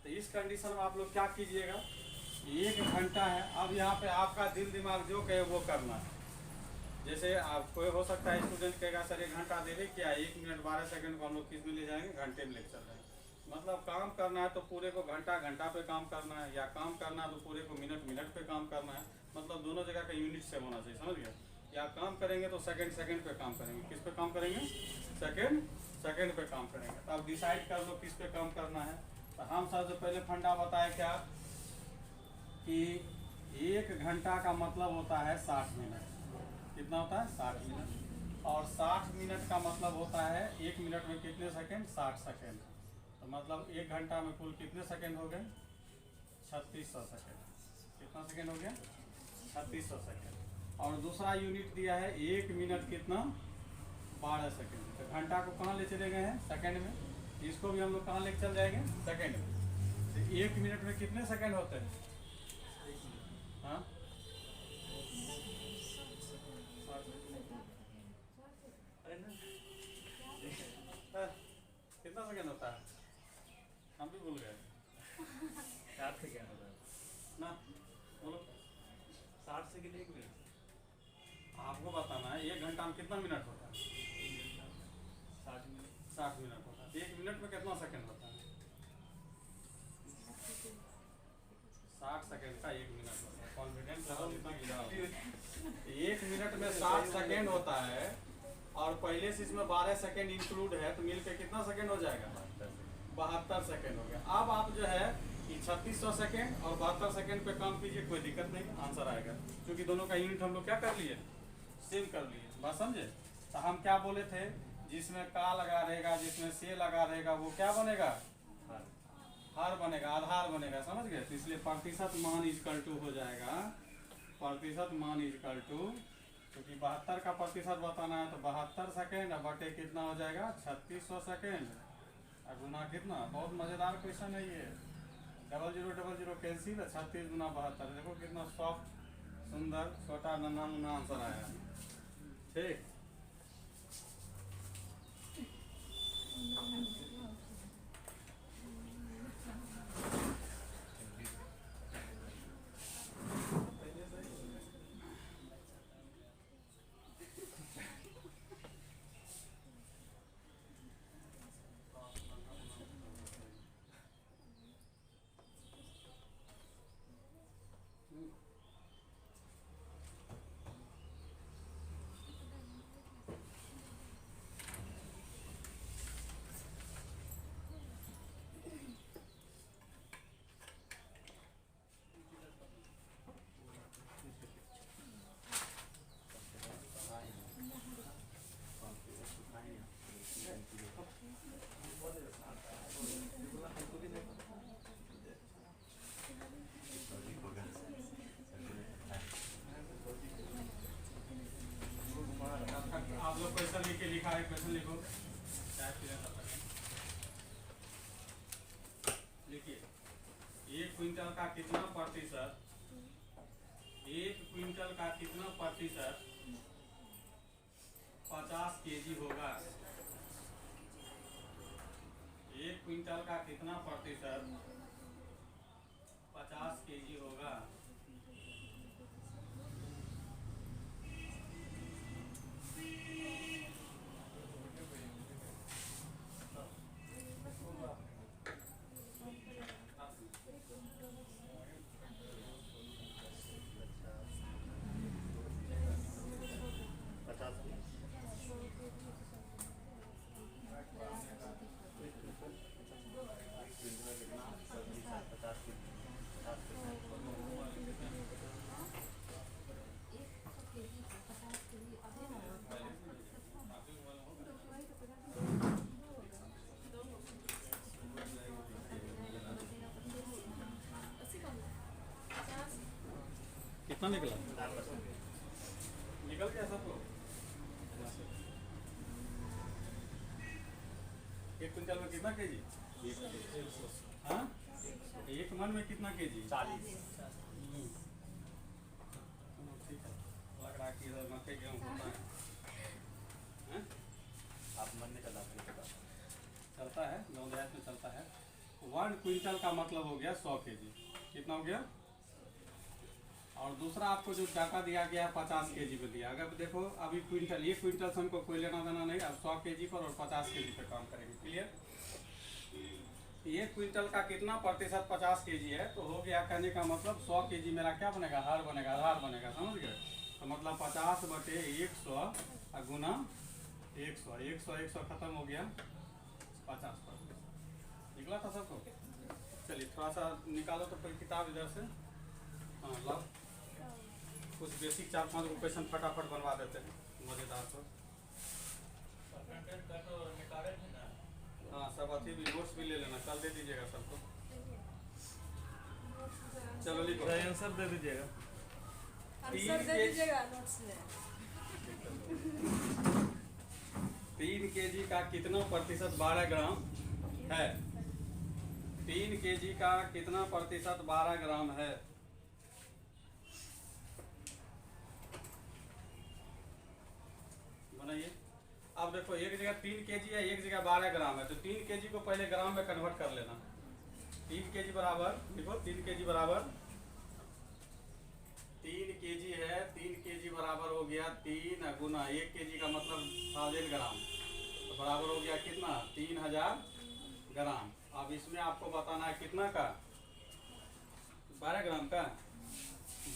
तो इस कंडीशन में आप लोग क्या कीजिएगा, 1 घंटा है, अब यहाँ पे आपका दिल दिमाग जो कहे वो करना है। जैसे आपको हो सकता है स्टूडेंट कहेगा सर 1 घंटा दे दे क्या, 1 मिनट 12 सेकंड को हम लोग किस में ले जाएंगे, घंटे में लेकर चल रहे हैं। मतलब काम करना है तो पूरे को घंटा घंटा पे काम करना है, या काम करना है तो पूरे को मिनट मिनट पे काम करना है। मतलब दोनों जगह का यूनिट सेम होना चाहिए, समझ गए। या काम करेंगे तो सेकंड सेकंड पे काम करेंगे, किस पे काम करेंगे, सेकंड सेकंड पे काम करेंगे। तो अब डिसाइड कर लो किस पे काम करना है। तो हम सबसे पहले फंडा बताए क्या कि 1 घंटा का मतलब होता है 60 मिनट। कितना होता है, 60 मिनट। और 60 मिनट का मतलब होता है 1 मिनट में कितने सेकंड, 60 सेकंड। तो मतलब 1 घंटा में कुल कितने सेकंड हो गए, 3600 सेकंड। कितना सेकंड हो गया, 3600 सेकंड। और दूसरा यूनिट दिया है 1 मिनट कितना, 12 सेकंड। तो घंटा को कहाँ ले चले गए हैं, सेकंड में। इसको भी हम लोग कहाँ लेके चल जाएंगे, सेकंड में। तो 1 मिनट में कितने सेकंड होते हैं, हाँ, कितना सेकंड होता है, हम भी भूल गए। 60 सेकंड होता है ना, बोलो 60 सेकंड 1 मिनट। आपको बताना है 1 घंटा में कितना मिनट होता है, 60 मिनट 60 मिनट होता है। 1 मिनट में कितना सेकंड होता है, 60 सेकंड का 1 मिनट होता है। कॉन्फिडेंस लेवल इतना गिरा होगा। 1 मिनट में 60 सेकंड होता है, और पहले से इसमें 12 सेकंड इंक्लूड है, तो मिलकर कितना सेकंड हो जाएगा, 72 सेकंड हो गया। अब आप जो है कि 3600 सेकेंड और 72 सेकेंड पे काम कीजिए, कोई दिक्कत नहीं, आंसर आएगा। क्योंकि दोनों का यूनिट हम लोग क्या कर लिए, सेम कर लिए। बात समझे? तो हम क्या बोले थे, जिसमें का लगा रहेगा, जिसमें से लगा रहेगा, वो क्या बनेगा, हार बनेगा, आधार बनेगा। समझ गए? तो इसलिए प्रतिशत मान इजकल टू हो जाएगा, प्रतिशत मान इजकल टू, क्योंकि 72 का प्रतिशत बताना है तो 72 सेकेंड बटे कितना हो जाएगा 3600 सेकेंड और गुना कितना। बहुत मज़ेदार क्वेश्चन है ये। 0000 कैंसिल, 36 गुना 72। देखो कितना सॉफ्ट, सुंदर, छोटा नन्हा मुन्ना आंसर आया। ठीक, आप लोग क्वेश्चन लिख के लिखा है, क्वेश्चन लिखो, लिखिए। 1 क्विंटल का कितना प्रतिशत, 1 क्विंटल का कितना प्रतिशत 50 केजी होगा। 1 क्विंटल का कितना प्रतिशत 50 केजी होगा। कितना निकला, निकल गया सबको। 1 क्विंटल में कितना केजी, हाँ, 1 मन में कितना केजी, 40। ठीक है, लग रहा है कि इधर मकई गेहूँ होता है, आप मन में चलता है, गाँव देहात में चलता है। 1 क्विंटल का मतलब हो गया 100 केजी। कितना हो गया? और दूसरा आपको जो डाटा दिया गया है 50 केजी पे दिया। अगर देखो अभी क्विंटल, ये क्विंटल से हमको कोई लेना देना नहीं, अब 100 केजी पर और 50 केजी पे काम करेंगे। क्लियर? ये क्विंटल का कितना प्रतिशत 50 केजी है, तो हो गया, कहने का मतलब 100 केजी मेरा क्या बनेगा, हार बनेगा, आधार बनेगा। समझ गए? तो मतलब 50 बटे 100 गुना 100, 100 खत्म हो गया, 50% निकला था सबको। चलिए थोड़ा सा निकालो तो कोई किताब इधर से, हाँ लो, कुछ बेसिक 4-5 क्वेश्चन फटाफट बनवा देते हैं, मज़ेदार तो। हाँ सब अथी भी, नोट्स भी ले लेना, कल दे दीजिएगा सबको। चलो लिखो, आंसर दे दीजिएगा। आंसर दे दीजिएगा नोट्स में। 3 केजी का कितना प्रतिशत 12 ग्राम है। 3 केजी का कितना प्रतिशत 12 ग्राम है। बनाइए। अब देखो एक जगह 3 केजी है, एक जगह 12 ग्राम है, तो 3 केजी को पहले ग्राम में कन्वर्ट कर लेना। 3 केजी बराबर, देखो 3 केजी बराबर 3 केजी है, 3 केजी बराबर हो गया 3 गुना 1 केजी का मतलब 1000 ग्राम, तो बराबर हो गया कितना, 3000 ग्राम। अब इसमें आपको बताना है कितना का, 12 ग्राम का,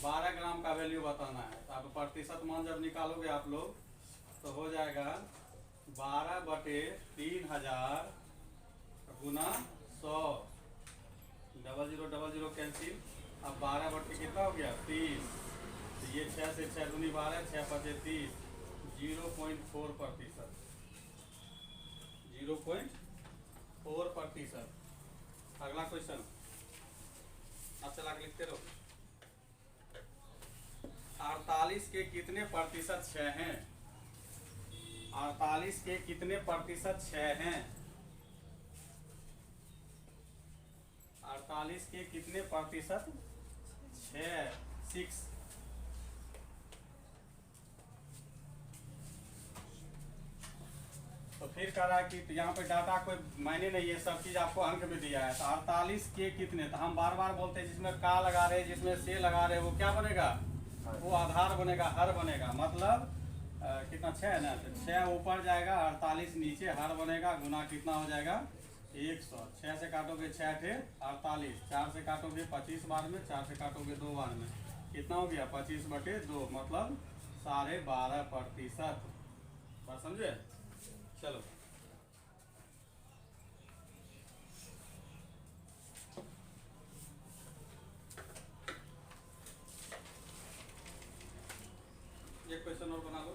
12 ग्राम का वैल्यू बताना है। तो आप प्रतिशत मान जब निकालोगे आप लोग तो हो जाएगा 12 बटे 3000 गुना 100 डबल जीरो कैंसिल। अब 12 बटे कितना हो गया 30। तो ये 6 से 6 दूनी 12, 6 बचे 30, 0.4%। 0.4%। अगला क्वेश्चन अब चला के लिखते रहो। 48 के कितने प्रतिशत 6 हैं? 48 के कितने प्रतिशत 6 हैं? 48 के कितने प्रतिशत 6। तो फिर कह रहा है कि यहाँ पे डाटा कोई मायने नहीं है, सब चीज़ आपको अंक में दिया है। तो 48 के कितने, तो हम बार बार बोलते हैं जिसमें का लगा रहे जिसमें से लगा रहे वो क्या बनेगा? वो आधार बनेगा, हर बनेगा। मतलब कितना 6 है ना, तो 6 ऊपर जाएगा, 48 नीचे, हर बनेगा, गुना कितना हो जाएगा 100। 6 से काटोगे 6 थे 48, 4 से काटोगे 25 बार में, 4 से काटोगे 2 बार में, कितना हो गया 25 बटे 2, मतलब 12.5%। बात समझे? चलो ये क्वेश्चन और बना लो।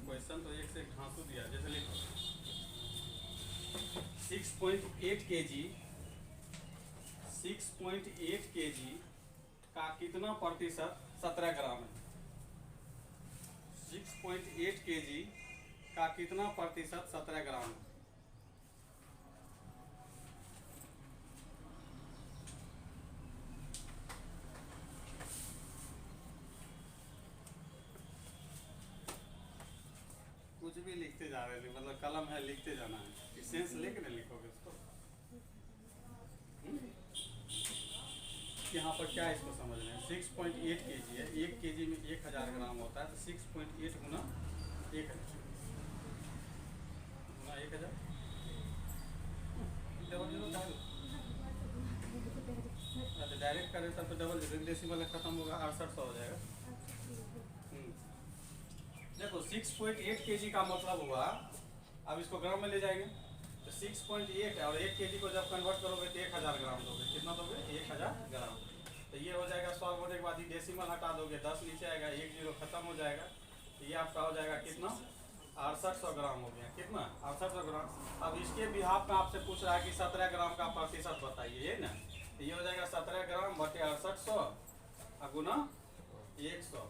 क्वेश्चन तो एक से एक ढांसू दिया। जैसे लिखो 6.8 kg 6.8 kg का कितना प्रतिशत 17 ग्राम है? 6.8 kg का कितना प्रतिशत 17 ग्राम है? कुछ भी लिखते जा रहे हैं, मतलब कलम है लिखते जाना है, सेंस लेके नहीं लिखोगे उसको। यहाँ पर क्या इसको समझ रहे हैं? 6.8 kg है, 1 kg में 1000 ग्राम होता है, तो 6.8 गुना 1000 गुना 1000 अच्छा डायरेक्ट करें तब तो डबल डेसिमल खत्म होगा, 6800 हो जाएगा। देखो 6.8 kg का मतलब हुआ, अब इसको ग्राम में ले जाएंगे तो 6.8 और 1 kg को जब कन्वर्ट करोगे तो 1000 ग्राम दोगे। कितना दोगे? 1000 ग्राम। तो ये हो जाएगा 100 होने के बाद ही डेसिमल हटा दोगे, 10 नीचे आएगा, 1 0 खत्म हो जाएगा। तो ये आपका हो जाएगा कितना 6800 ग्राम हो गया। कितना 6800 ग्राम। अब इसके बिहाफ में आपसे पूछ रहा है कि 17 ग्राम का प्रतिशत बताइए, ये ना। तो ये हो जाएगा 17 ग्राम बटे 6800 गुना 100।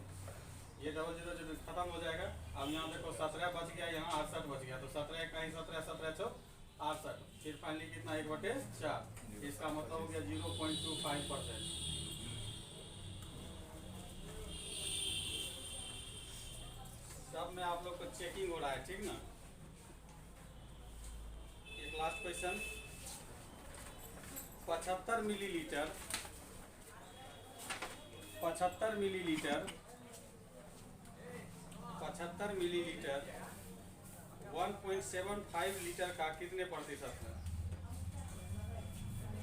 ये 0 खत्म हो जाएगा। अब यहाँ देखो 17 बच गया, यहाँ 68 बच गया, तो 17 का ही 17 17 68, फिर फाइनली कितना 1/4। इसका मतलब हो गया 0.25%। सब में आप लोग को चेकिंग हो रहा है, ठीक ना। एक last question 75 millilitre 75 millilitre 1.75 litre का कितने प्रतिशत है?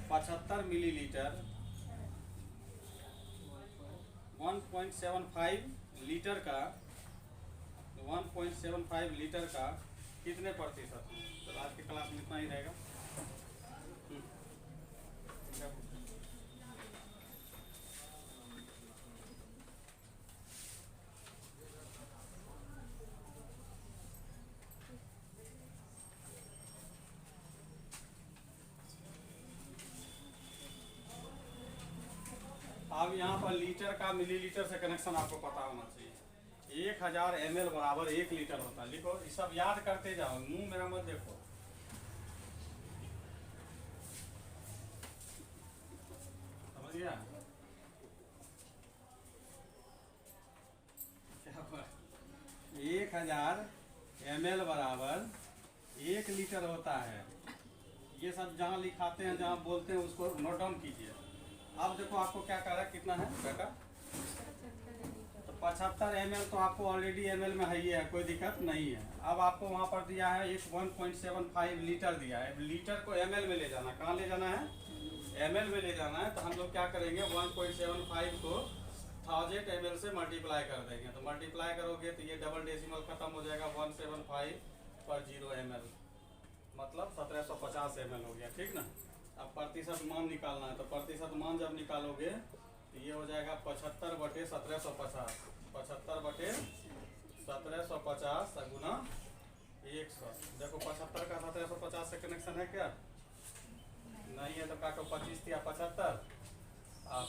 75 मिलीलीटर 1.75 लीटर का 1.75 लीटर का कितने प्रतिशत है? तो आज की क्लास में इतना ही रहेगा। अब यहाँ पर लीटर का मिलीलीटर से कनेक्शन आपको पता होना चाहिए। 1000 ml बराबर 1 लीटर होता है। लिखो, ये सब याद करते जाओ, मुंह मेरा मत देखो। समझ गया? क्या हुआ? 1000 ml बराबर 1 लीटर होता है। ये सब जहाँ लिखाते हैं, जहाँ बोलते हैं, उसको नोट डाउन कीजिए। अब देखो आपको क्या कह रहा है, कितना है बेटा? तो 75 ml तो आपको ऑलरेडी ml में है ही है, कोई दिक्कत नहीं है। अब आपको वहाँ पर दिया है एक 1.75 लीटर दिया है। लीटर को ml में ले जाना, कहाँ ले जाना है? ml में ले जाना है। तो हम लोग क्या करेंगे, 1.75 को 1000 ml से मल्टीप्लाई कर देंगे। तो मल्टीप्लाई करोगे तो ये डबल डेसिमल खत्म हो जाएगा, 175/0 ml। मतलब 1750 ml हो गया, ठीक ना। अब प्रतिशत मान निकालना है, तो प्रतिशत मान जब निकालोगे तो ये हो जाएगा 75/1750। 75/1750 गुना 100। देखो 75 का 1750 से कनेक्शन है क्या? नहीं है तो काटो 25 या 75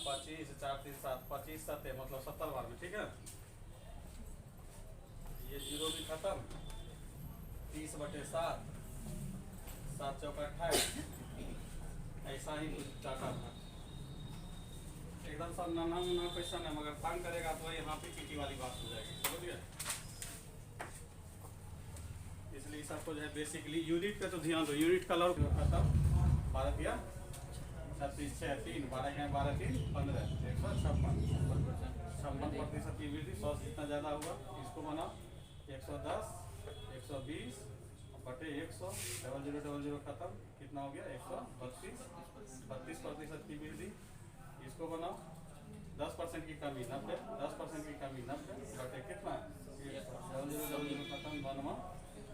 25 4 3 7 25 7 मतलब 70 बार में, ठीक है। ये जीरो भी खत्म। 30/7 7 चौक 28। ऐसा ही कुछ डाटा था, एकदम सब नाना मुना क्वेश्चन है, मगर तंग करेगा तो यहाँ पे पीटी वाली बात हो जाएगी, समझ गए। इसलिए सबको जो है बेसिकली यूनिट पे तो ध्यान दो। यूनिट कलर खत्म। 12 दिया 36 6 3 12 है 12 3 15 156% की वृद्धि। 100 से जितना ज़्यादा हुआ इसको बनाओ 110 120 बटे 100 0000 खत्म। कितना हो गया 132% की वृद्धि। इसको बनाओ 10% की कमी 90 10% की कमी 90 बटे कितना 0000 खत्म। 92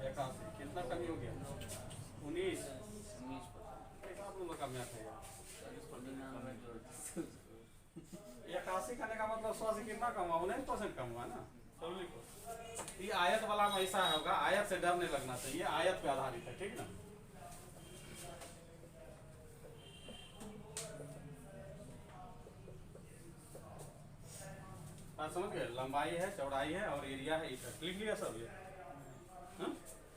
81 कितना कमी हो गया 19। आप लोगों का मैथ है यार। 81 करने का मतलब 100 से कितना कम हुआ 19% कम हुआ ना। चलो लिखो। ये आयत वाला में ऐसा होगा, आयत से डर नहीं लगना चाहिए, आयत पे आधारित है, ठीक ना। बात समझ गए। लंबाई है, चौड़ाई है और एरिया है। इधर लिख लिया सब ये, हाँ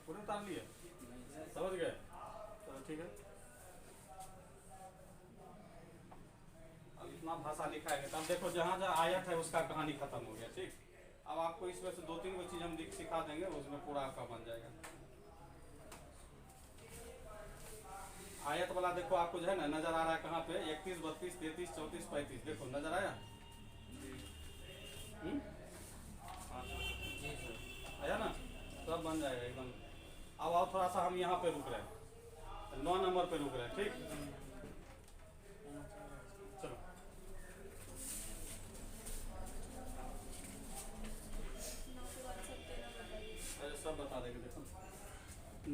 पूरे उतार लिए, समझ गए। चलो ठीक है। अब इतना भाषा लिखा है तब देखो जहाँ जहाँ आयत है उसका कहानी खत्म हो गया, ठीक। अब आपको इसमें से 2-3 चीज हम सिखा देंगे, उसमें पूरा आपका बन जाएगा। आयत वाला देखो आपको जो है ना नजर आ रहा है कहाँ पे 31 32 33 34 35 देखो नजर आया। आया ना, सब बन जाएगा एकदम। अब आओ थोड़ा सा हम यहाँ पे रुक रहे हैं, 9 नंबर पे रुक रहे हैं, ठीक। चलो सब बता देंगे। देखो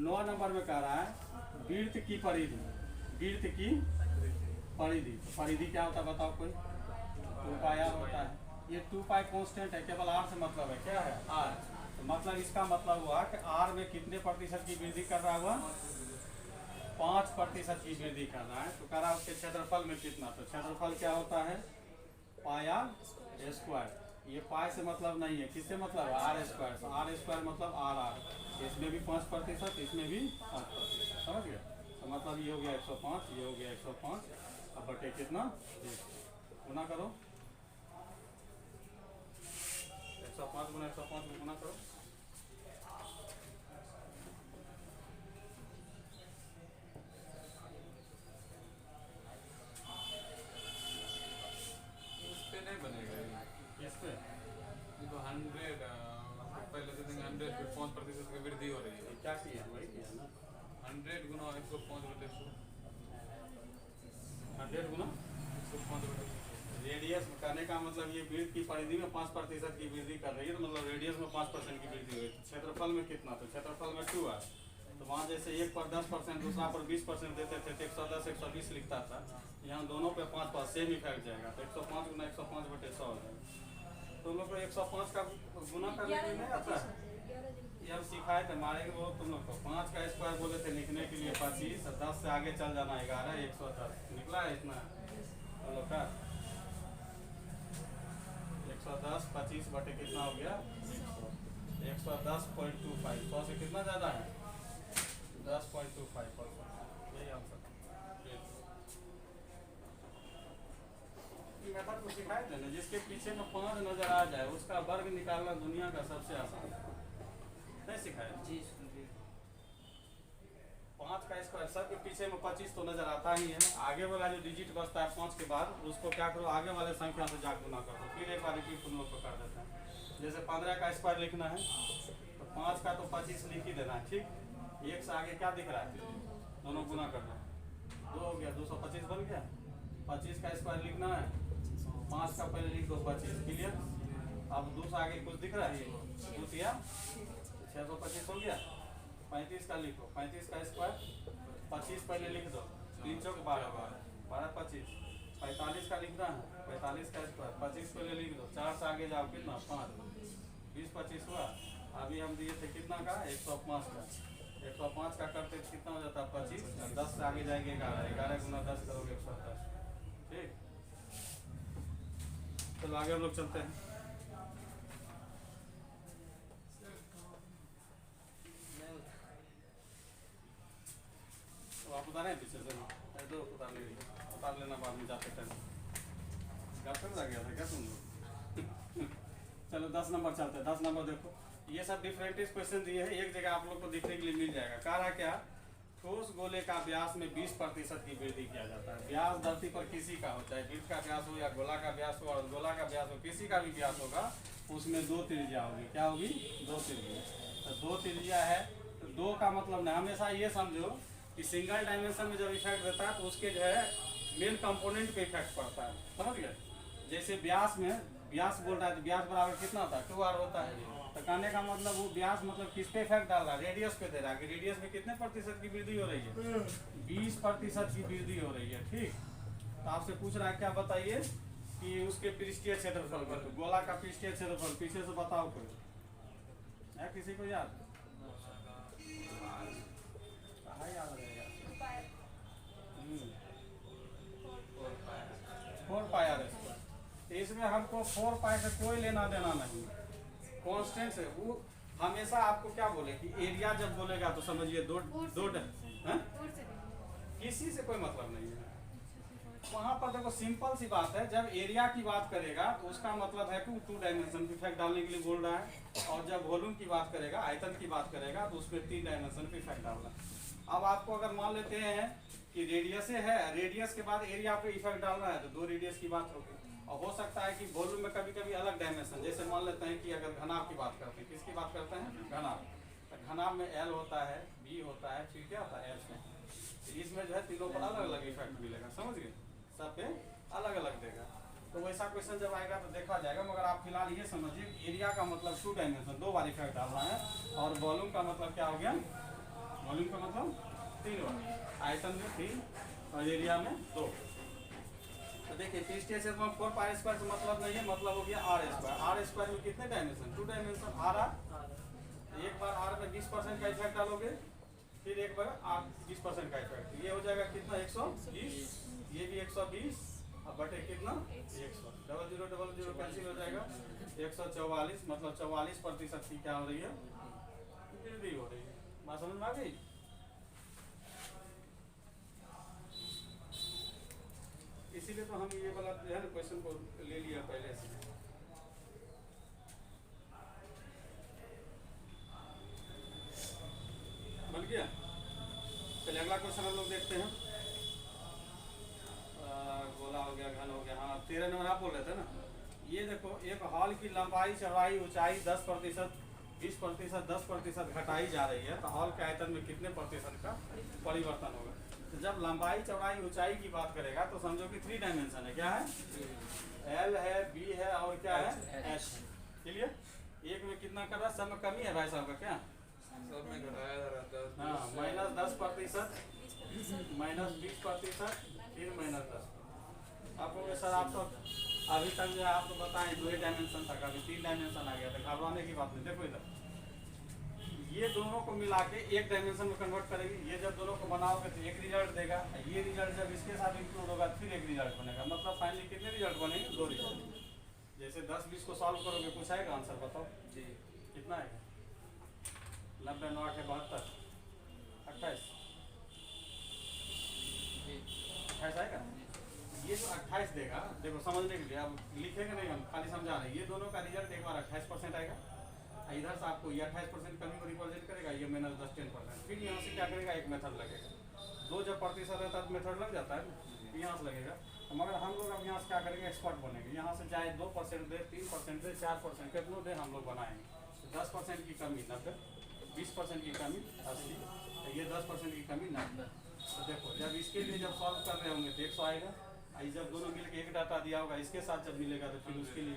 9 नंबर में कह रहा है वृत्त की परिधि। वृत्त की परिधि, परिधि क्या होता है बताओ कोई? 2πr होता है। ये 2π कांस्टेंट है, केवल r से मतलब है, क्या है r। तो मतलब इसका मतलब हुआ कि r में कितने प्रतिशत की वृद्धि कर रहा हुआ 5% की वृद्धि कर रहा है। तो कह रहा है उसके क्षेत्रफल में कितना। तो क्षेत्रफल क्या होता है πr²। ये पाई से मतलब नहीं है, किससे मतलब है r²। तो r² मतलब r। इसमें भी 5%, इसमें भी 5%, समझ गया। तो मतलब ये हो गया 105, ये हो गया 105 अब बटे कितना गुना करो 105 गुना 105 गुना करो। इस पे नहीं बनेगा ये। इस पे तो 100 पहले से 100 पे 5% की वृद्धि हो रही है। क्या किया वही किया ना 100 गुना 105/100 100 गुना 105/100। रेडियस करने का मतलब ये वृत्त की परिधि में 5% की वृद्धि कर रही है, तो मतलब रेडियस में 5% की वृद्धि हुई। क्षेत्रफल में कितना, तो क्षेत्रफल में 2 है। तो वहाँ जैसे एक पर 10% दूसरा पर 20% देते थे तो 110 120 लिखता था। यहाँ दोनों पे 5 सेम इफेक्ट जाएगा। तो 105 गुना 105/100 हो जाएगा। तो लोग को 105 का गुना करने के लिए नहीं आता है। ये हम सिखाए थे मारेंगे वो तुम लोग को। 5 का स्क्वायर बोले थे लिखने के लिए 25, 10 से आगे चल जाना 11 110 निकला है इतना तुम लोग का 110 25 बटे कितना हो गया 110.25। 100 से कितना ज़्यादा है 10.25%। यही आंसर मेथड को सिखाए थे ना। जिसके पीछे में 5 नजर आ जाए उसका वर्ग निकालना दुनिया का सबसे आसान है। नहीं सिखाया जी। 5 का स्क्वायर सबके पीछे में 25 तो नजर आता ही है। आगे वाला जो डिजिट बचता है 5 के बाद उसको क्या करो आगे वाले संख्या से जा गुना कर दो। फिर एक बार रिपीट तुम लोग को कर देते हैं। जैसे 15 का स्क्वायर लिखना है तो 5 का तो 25 लिख ही देना है, ठीक। 1 से आगे क्या दिख रहा है दोनों गुना कर दो 2 हो गया 225 बन गया। 25 का स्क्वायर लिखना है 5 का पहले लिख दो 25 क्लियर। अब 2 से आगे कुछ दिख रहा है 2 या 625 हो गया। 35 का लिखो, 35 का स्क्वायर 25 पहले लिख दो, 3 चौक 12, 12 25, 45 का लिखना है, 45 का स्क्वायर 25 पहले लिख दो, 4 से आगे जाओ कितना 5, 20 25 हुआ। अभी हम दिए थे कितना का 105 का, 105 का करते कितना हो जाता है 25, 10 से आगे जाएंगे 11, 11 गुना 10 करोगे 110। ठीक, चलो आगे हम लोग चलते हैं। तो आप उतारे पीछे से दो उतार लेना बाद में जाते टाइम। घर पे आ गया था क्या तुम लोग? चलो 10 नंबर चलते हैं। 10 नंबर देखो, ये सब डिफरेंट क्वेश्चन दिए हैं, एक जगह आप लोग को दिखने के लिए मिल जाएगा। कह रहा क्या, ठोस गोले का व्यास में 20% की वृद्धि किया जाता है। व्यास धरती पर किसी का हो, चाहे वृत्त का व्यास हो या गोला का व्यास हो, और गोला का व्यास हो, किसी का भी व्यास होगा, उसमें 2 त्रिज्या होगी। क्या होगी? 2 त्रिज्या। तो 2 त्रिज्या है, तो 2 का मतलब नहीं, हमेशा ये समझो कि सिंगल डायमेंशन में जब इफेक्ट देता है तो उसके जो है मेन कंपोनेंट पे इफेक्ट पड़ता है। समझ गए? जैसे व्यास में, व्यास बोल रहा है तो व्यास बराबर कितना होता है? 2r होता है। तो कहने का मतलब वो व्यास मतलब किस पे इफेक्ट डाल रहा है? रेडियस पे दे रहा है कि रेडियस में कितने प्रतिशत की वृद्धि हो रही है? 20% की वृद्धि हो रही है। ठीक, तो आपसे पूछ रहा है क्या बताइए कि उसके पृष्ठीय क्षेत्रफल पर, गोला का पृष्ठीय क्षेत्रफल पीछे से बताओ कोई है, किसी को याद? कहाँ याद रहेगा? 4 पाई आर स्क्वायर। इसमें हमको 4 पाई से कोई लेना देना नहीं, कांस्टेंट है वो। हमेशा आपको क्या बोले कि एरिया जब बोलेगा तो समझिए दो किसी से कोई मतलब नहीं है। वहाँ पर देखो सिंपल सी बात है, जब एरिया की बात करेगा तो उसका मतलब है कि 2 डायमेंशन पे इफेक्ट डालने के लिए बोल रहा है, और जब वॉल्यूम की बात करेगा, आयतन की बात करेगा, तो उसमें 3 डायमेंशन पे इफेक्ट डालना है। अब आपको अगर मान लेते हैं कि रेडियस है, रेडियस के बाद एरिया पे इफेक्ट डालना है, तो 2 रेडियस की बात होगी। और हो सकता है कि वॉल्यूम में कभी कभी अलग डायमेंशन, जैसे मान लेते हैं कि अगर घनाभ की बात करते हैं, किसकी बात करते हैं? घनाभ। तो घनाभ में L होता है, B होता है, फिर क्या होता है H में। इसमें जो है तीनों पर अलग अलग इफेक्ट मिलेगा। समझ गए? सब पे अलग अलग देगा। तो वैसा क्वेश्चन जब आएगा तो देखा जाएगा, मगर आप फिलहाल ये समझिए एरिया का मतलब 2 डायमेंशन, 2 बार इफेक्ट डालना है, और वॉल्यूम का मतलब क्या हो गया? वॉल्यूम का मतलब 3 बार, आयतन में 3 और एरिया में 2। तो देखिए पृष्ठीय क्षेत्रफल 4 पाई स्क्वायर से मतलब नहीं है, मतलब हो गया r स्क्वायर। r स्क्वायर में कितने डायमेंशन? 2 डायमेंशन। r एक बार r में 20% का इफेक्ट डालोगे, फिर एक बार r 20% का इफेक्ट, ये हो जाएगा कितना? 120, ये भी 120 और बटे कितना? 100, 00 00 कैंसिल हो जाएगा, 144, मतलब 44% की क्या हो रही है? वृद्धि हो रही है। बात समझ में आ गई? इसीलिए तो हम ये वाला जो है ना क्वेश्चन को ले लिया पहले से। बन गया? चलिए अगला क्वेश्चन हम लोग देखते हैं। गोला हो गया, घन हो गया। हाँ 13 नंबर आप बोल रहे थे ना। ये देखो, एक हॉल की लंबाई, चौड़ाई, ऊंचाई 10%, 20%, 10% घटाई जा रही है, तो हॉल के आयतन में कितने प्रतिशत का परिवर्तन होगा? तो जब लंबाई, चौड़ाई, ऊंचाई की बात करेगा तो समझो कि 3 डायमेंशन है। क्या है? L है, B है और क्या है? H। क्लियर? एक में कितना कर रहा है? सब में कमी है भाई साहब का क्या? सब में घटाया जा रहा है। हाँ, -10%, -20%, फिर -10। आपको सर आप तो अभी तक जो है आप तो बताएं 2 डायमेंशन था, कभी 3 डायमेंशन आ गया था, घबराने की बात नहीं। देखो इधर, ये दोनों को मिला के 1 डायमेंशन में कन्वर्ट करेगी। ये जब दोनों को बनाओगे तो एक रिजल्ट देगा, ये रिजल्ट जब इसके साथ इंक्लूड होगा फिर एक रिजल्ट बनेगा। मतलब फाइनली कितने रिजल्ट बनेंगे? 2 रिजल्ट। जैसे 10-20 को सॉल्व करोगे, कुछ आएगा आंसर? बताओ जी, कितना आएगा? 90 9 8 72 28 आएगा। ये जो 28 देगा, देखो समझने के लिए, अब लिखेंगे नहीं हम, खाली समझा रहे हैं। ये दोनों का रिजल्ट एक बार 28% आएगा, इधर से आपको ये 28% कमी को रिप्रेजेंट करेगा, ये -10 10%। फिर यहाँ से क्या करेगा? एक मेथड लगेगा। 2 जब प्रतिशत रहता है तो मेथड लग जाता है, यहाँ से लगेगा। मगर हम लोग अब यहाँ से क्या करेंगे? एक्सपर्ट बनेंगे। यहाँ से चाहे 2% दे, 3% दे, 4%, कितनों दे, हम लोग बनाएंगे। 10% की कमी 90, 20% की कमी 80, ये 10% की कमी 90। तो देखो जब इसके लिए जब सॉल्व कर रहे होंगे तो 100 आएगा। जब दोनों मिलकर एक डाटा दिया होगा, इसके साथ जब मिलेगा तो फिर उसके लिए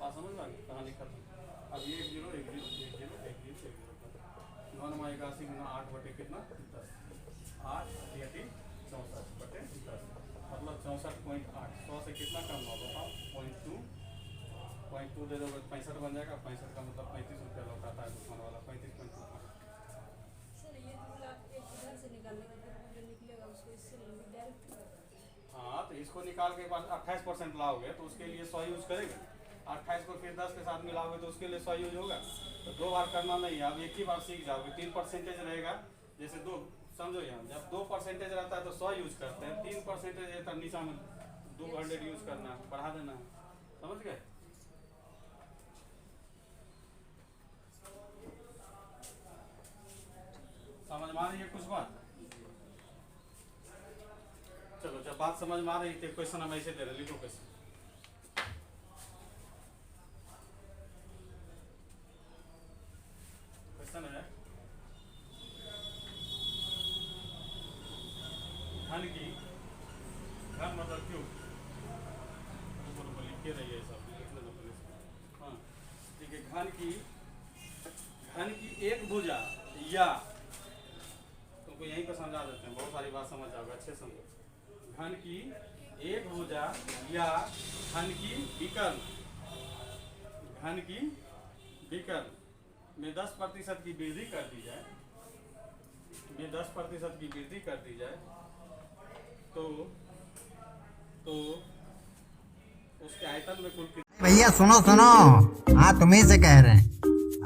बात समझ में आ गई? कहानी खत्म। अब 1 0 1 0 1 0 1 0 1 0 9 9 81 84 गुना 8 बटे कितना 10, 8 64 बटे 10, मतलब 64.8। 100 से कितना कम हुआ बताओ, 0.2 दे दोगे 65 बन जाएगा। 65 का मतलब 35 रुपया लौटाता है दुकान वाला, 35.2। सर ये तो मतलब एक इधर से निकालने का जो निकलेगा उसको इससे डायरेक्ट। हाँ तो इसको निकाल के बाद 28% लाओगे तो उसके लिए 100 यूज करेगा। 28 को फिर 10 के साथ मिलाओगे तो उसके लिए 100 यूज होगा। तो 2 बार करना नहीं है, अब एक ही बार सीख जाओगे। 3% रहेगा, जैसे 2 समझो यहाँ, जब 2% रहता है तो 100 यूज करते हैं, 3% है तो नीचा में 200 यूज करना है, बढ़ा देना है। समझ गए? समझ में आ रही है कुछ बात? चलो जब बात समझ में आ रही थी, क्वेश्चन हम ऐसे दे रहे, लिखो क्वेश्चन। क्वेश्चन है घन की, घन मतलब क्यों, ऊपर लिख के रही है सब, लिख लेना पहले। हाँ ठीक है, घन की एक भुजा या, तुमको यहीं पर समझा देते हैं, बहुत सारी बात समझ जाओगे, अच्छे समझो। घन की एक भुजा या घन की विकर्ण, घन की विकर्ण में 10% की वृद्धि कर दी जाए, में 10% की वृद्धि कर दी जाए तो उसके आयतन में कुल भैया सुनो सुनो, हाँ तुम्ही से कह रहे हैं।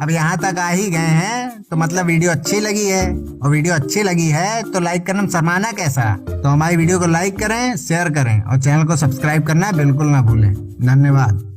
अब यहाँ तक आ ही गए हैं तो मतलब वीडियो अच्छी लगी है, और वीडियो अच्छी लगी है तो लाइक करना शर्माना कैसा। तो हमारी वीडियो को लाइक करें, शेयर करें और चैनल को सब्सक्राइब करना बिल्कुल ना भूलें। धन्यवाद।